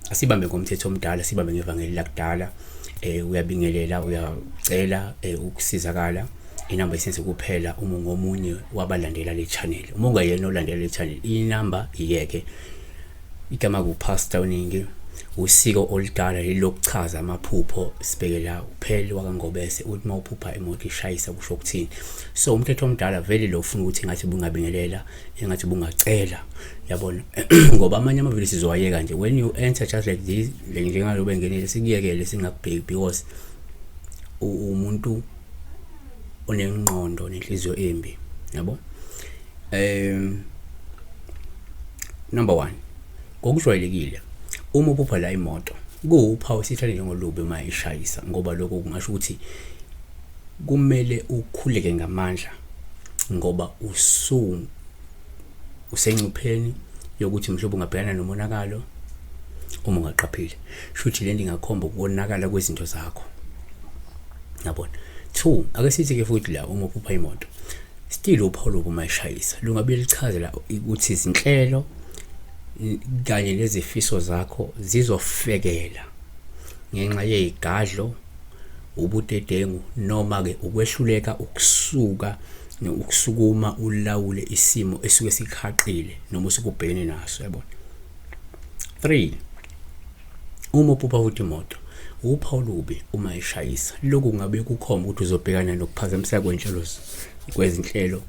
Asibambe ngomthetho omdala, sibambe ngevangeli lakudala. Uyabingelela, uyacela ukusizakala. Inamba isenze kuphela uma ngomunye wabalandela le channel. Uma ungayena olandela le channel, inamba iyeke. Igama kuPastor Uningi, usiko oludala lokuchaza amaphupho. Sibekela uphele wakangobese uthi mawuphupha imoto ishayisa kusho ukuthini. So umthetho omdala vele lo ufuna ukuthi ngathi bungabingelela, engathi bungacela, yabona. Ngoba amanye amavili sizowayeka nje. When you enter just like this, njengalo bengenile sikuyekele singakubheki because umuntu onengqondo nenhliziyo embi, yabo. Number 1, ngokujwayelekile uma uphupha la imoto kuwuphawu sithanda njengolubi uma ishayisa, ngoba lokho kungasho ukuthi kumele ukhuleke ngamandla ngoba usengcupheni yokuthi mhlobo ungabhekana nomonakalo uma ungaqaphile. Shuthi le nto ingakhomba ukonakala kwezinto zakho, yabona. 2, ake sithi ke futhi la uma uphupha imoto still uphawu lobu uma ishayisa lungabe lichazela ukuthi izinhlelo kanye nezifiso zakho zizofekela ngenxa yezigadlo, ubudedengu noma ke ukwehluleka ukusukuma ulawule isimo esuke sikhaqile noma usikubhekene naso, yabona. 3, uma uphupha futhi imoto uphawu lubi uma ishayisa, lokhu kungabe kukhomba ukuthi uzobhekana nokuphazamiseka kwezinhlelo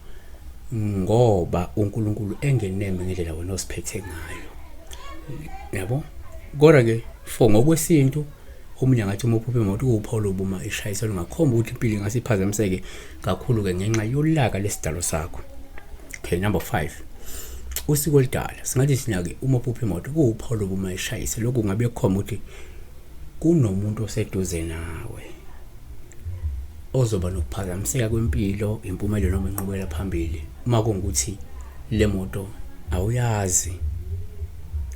ngoba uNkulunkulu engeneme ngendlela wena osiphethe ngayo, yabo. Kodwa ke for ngokwesintu omunye ngathi uma uphupha imoto uphawu lubi uma ishayisa lungakhomba ukuthi impilo ingase iphazamiseke kakhulu ke ngenxa yolaka lesidalo sakho. Okay, number 5, usiko oludala singathi sina ke uma uphupha imoto uphawu lubi uma ishayisa, lokhu kungabe kukhomba ukuthi kunomuntu oseduze nawe ozoba nokuphazamiseka kwempilo, impumelelo noma inqubekela phambili uma kungukuthi le moto awuyazi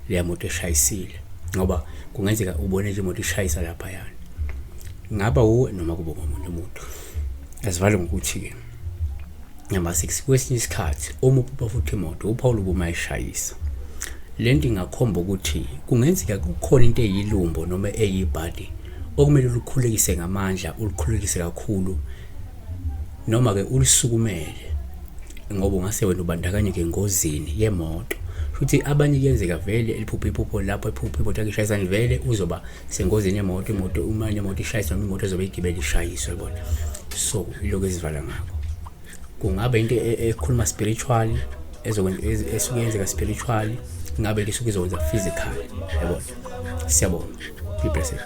le moto eshayisile, ngoba kungenzeka ubone nje imoto ishayisa lapha yana, ngaba uwe noma kube ngomunye umuntu. Asivale ngokuthi ke number 6, kwesinye isikhathi uma uphupha futhi imoto uphawu lubi uma ishayisa, lento ingakhomba ukuthi kungenzeka kukhona into eyilumbo noma eyibhadi okumele ulukhulekise ngamandla, ulukhulekise kakhulu noma ke ulisukumele ngoba ungase wena ubandakanyeke engozini yemoto. Futhi abanye kuyenzeka vele eliphupha iphupho lapho iphupha imoto yakishayisa vele uzoba sengozini yemoto, uma imoto ishayisa noma imoto ezobe igibela ishayiswa, yabona. So lokho esivala ngakho kungaba into ekhuluma spiritual esuke yenzeka spiritual, ngabe lisuke izokwenza physical, yabona. Siyabona. Be blessed.